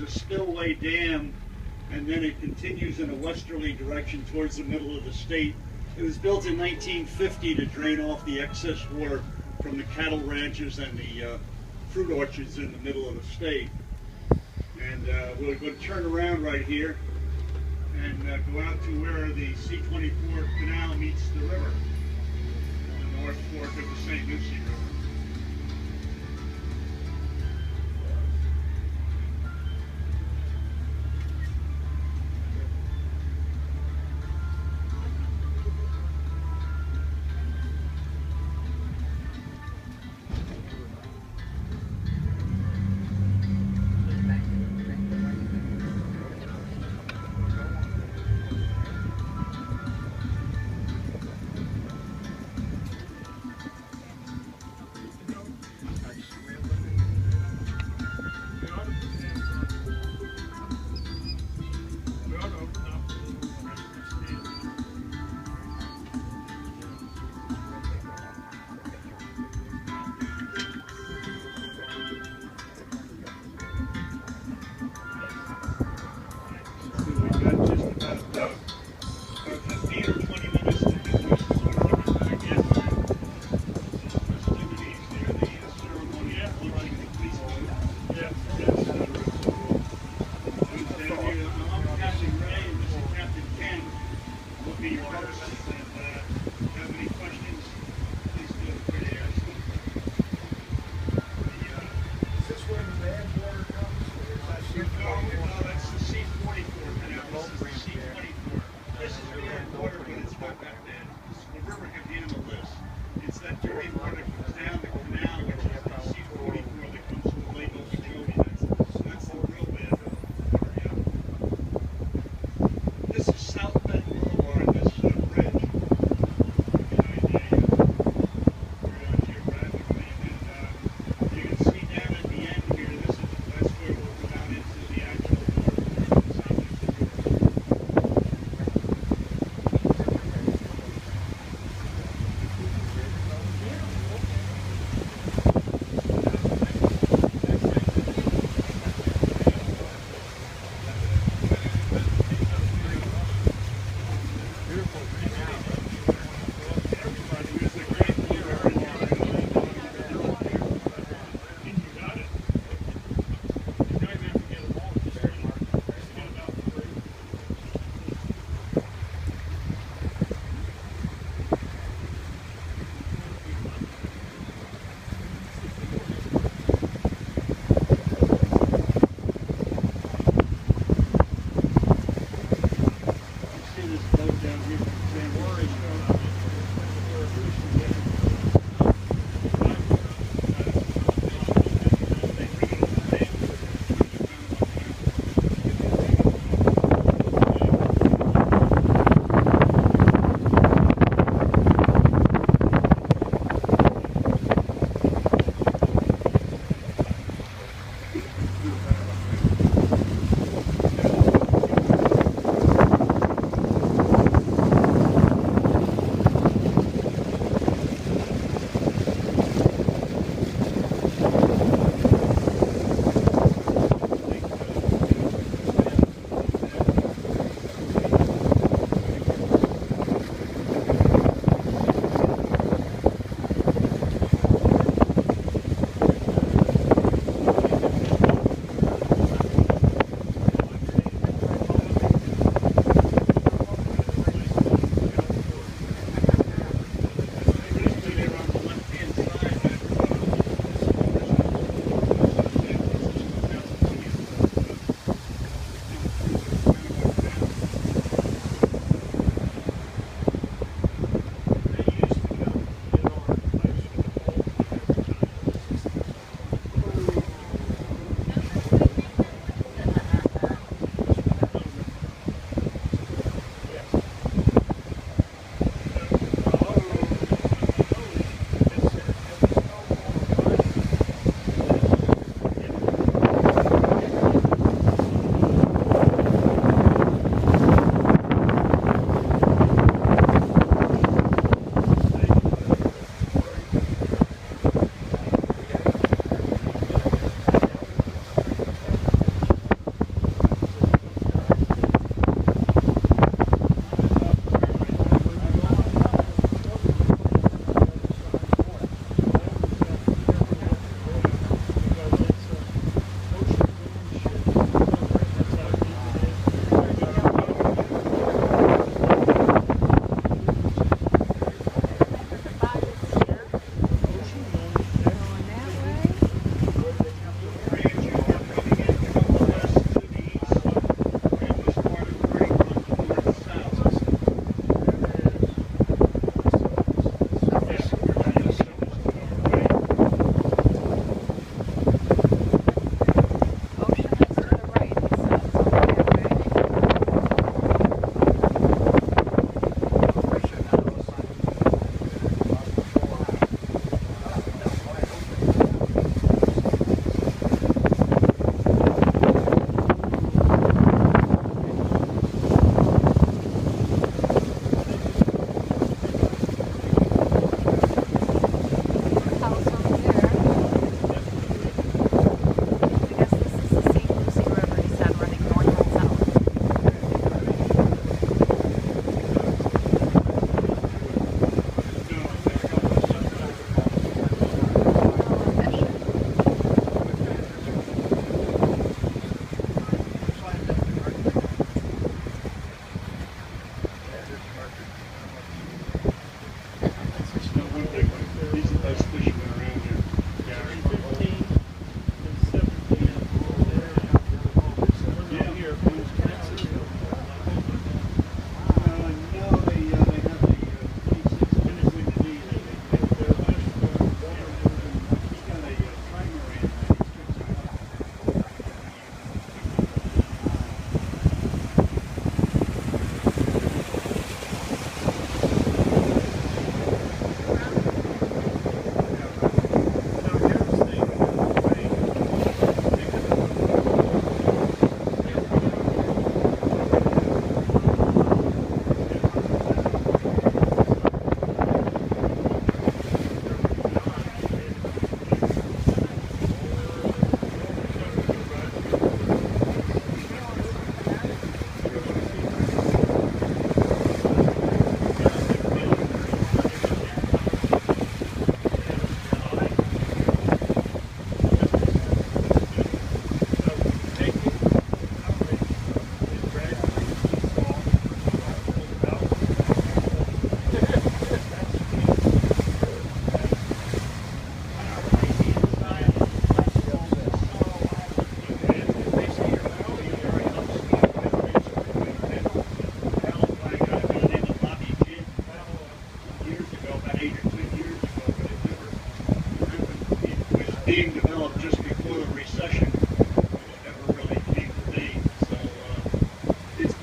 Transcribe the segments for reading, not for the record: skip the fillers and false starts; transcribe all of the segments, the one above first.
there's a spillway dam, and then it continues in a westerly direction towards the middle of the state. It was built in 1950 to drain off the excess water from the cattle ranches and the fruit orchards in the middle of the state. And we're going to turn around right here and go out to where the C-24 canal meets the river, on the North Fork of the St Lucie River.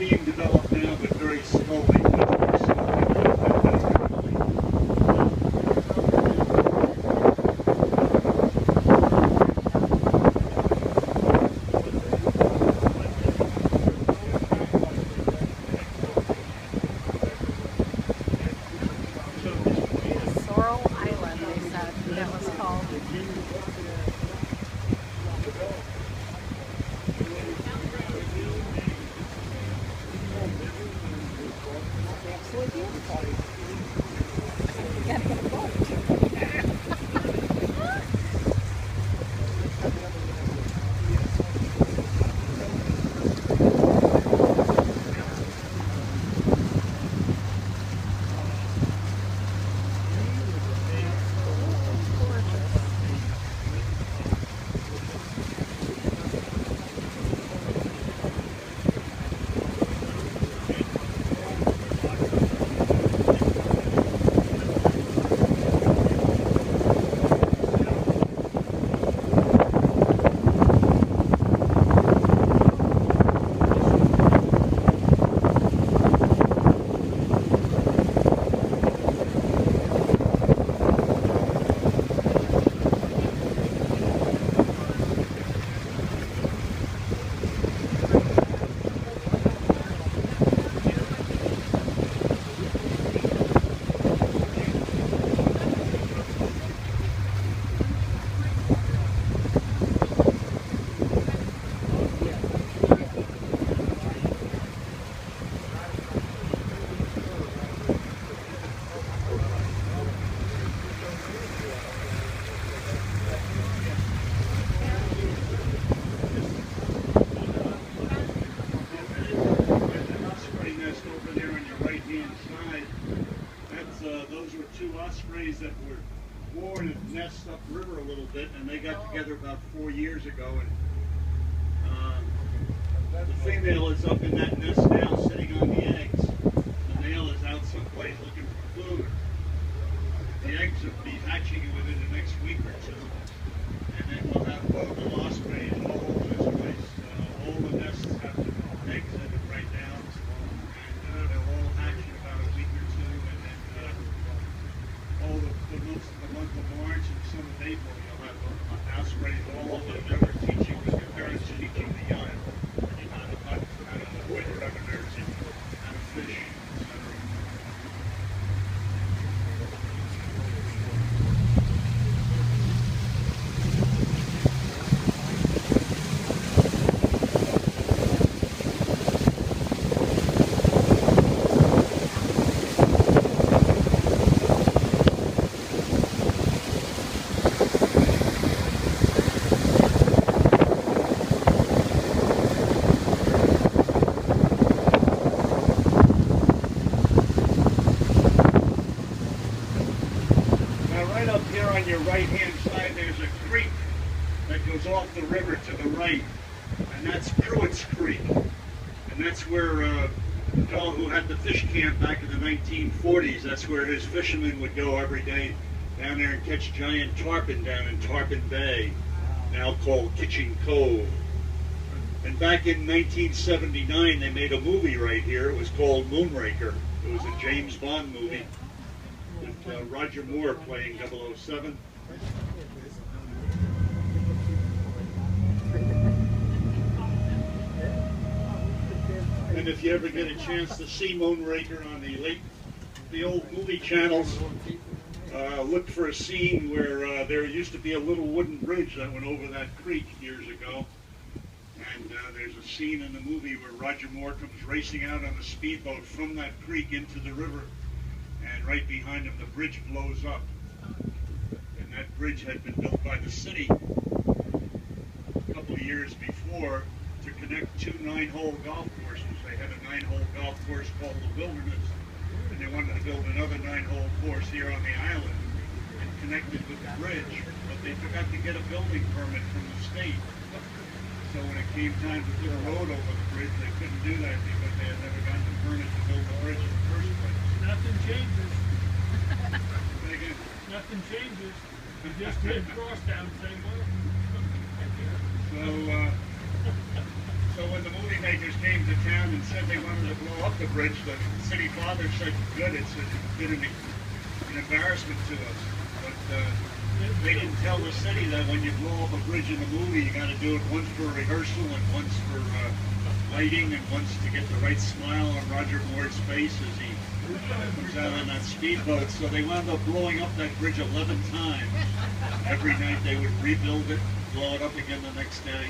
being developed now, but very slowly. Very slowly. Sorrel Island, they said that was called. Absolutely beautiful. You gotta get a boat. Those were two ospreys that were born and nest upriver a little bit, and they got together about 4 years ago. And the female is up in that nest now, sitting on the eggs. The male is out someplace looking for food. The eggs will be hatching within the next week or two, and then we'll have little ospreys all over this place. All the nests have eggs in it right now, and they'll all hatch in about a week or two, and then all the month of March and some of April, you'll have ospreys all over the river teaching the parents teaching the young how to avoid predators and how to fish, etc. On your right-hand side, there's a creek that goes off the river to the right, and that's Pruitt's Creek. And that's where the fellow who had the fish camp back in the 1940s, that's where his fishermen would go every day down there and catch giant tarpon down in Tarpon Bay, now called Kitchen Cove. And back in 1979, they made a movie right here. It was called Moonraker. It was a James Bond movie, with Roger Moore playing 007. And if you ever get a chance to see Moonraker on the old movie channels, look for a scene where there used to be a little wooden bridge that went over that creek years ago. And there's a scene in the movie where Roger Moore comes racing out on a speedboat from that creek into the river. And right behind him, the bridge blows up. And that bridge had been built by the city a couple of years before to connect two 9-hole golf courses. They had a 9-hole golf course called the Wilderness, and they wanted to build another 9-hole course here on the island and connect it with the bridge. But they forgot to get a building permit from the state. So when it came time to put a road over the bridge, they couldn't do that because they had never gotten the permit to build the bridge in the first place. Nothing changes. Say again. Nothing changes. You just hit cross down same way. So when the movie makers came to town and said they wanted to blow up the bridge. The city father said, good, it's been an embarrassment to us. But they didn't tell the city that when you blow up a bridge in a movie, you got to do it once for rehearsal and once for lighting and once to get the right smile on Roger Moore's face as he comes out on that speedboat. So they wound up blowing up that bridge 11 times. Every night they would rebuild it, blow it up again the next day.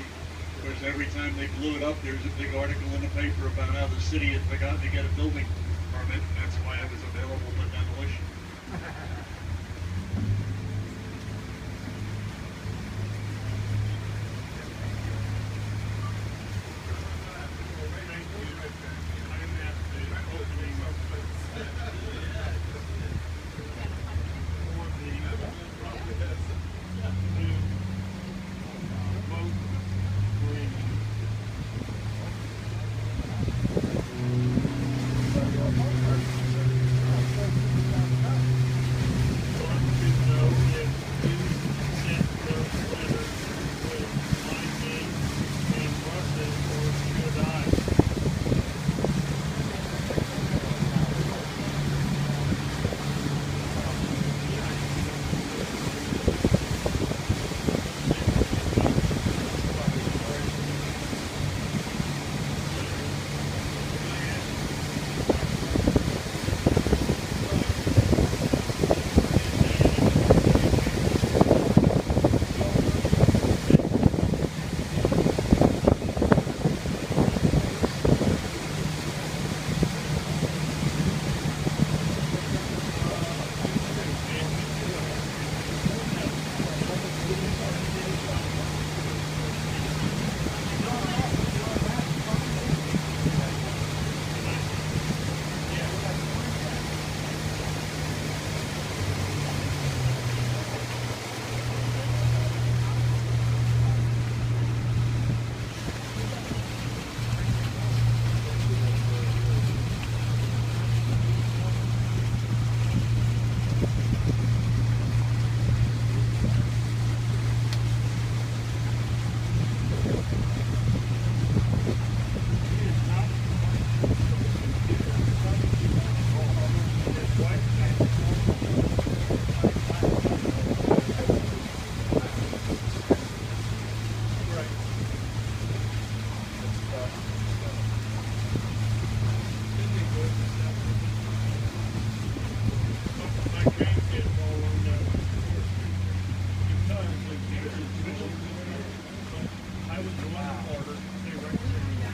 Of course, every time they blew it up, there was a big article in the paper about how the city had forgotten to get a building permit, and that's why it was available for demolition.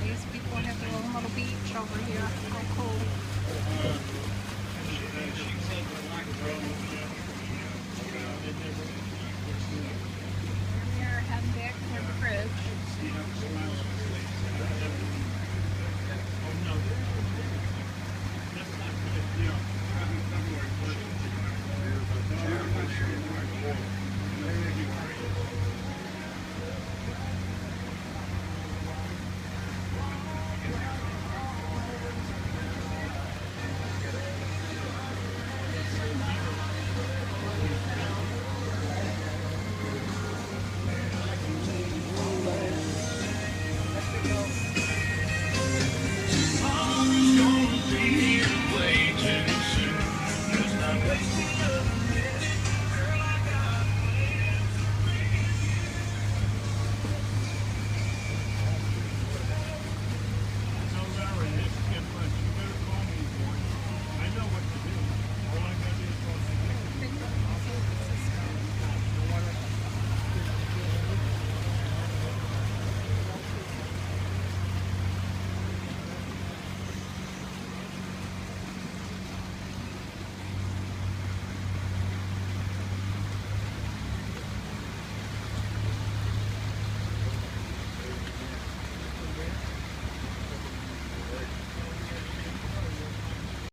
These people have their own little beach over here. How cool. She said the black road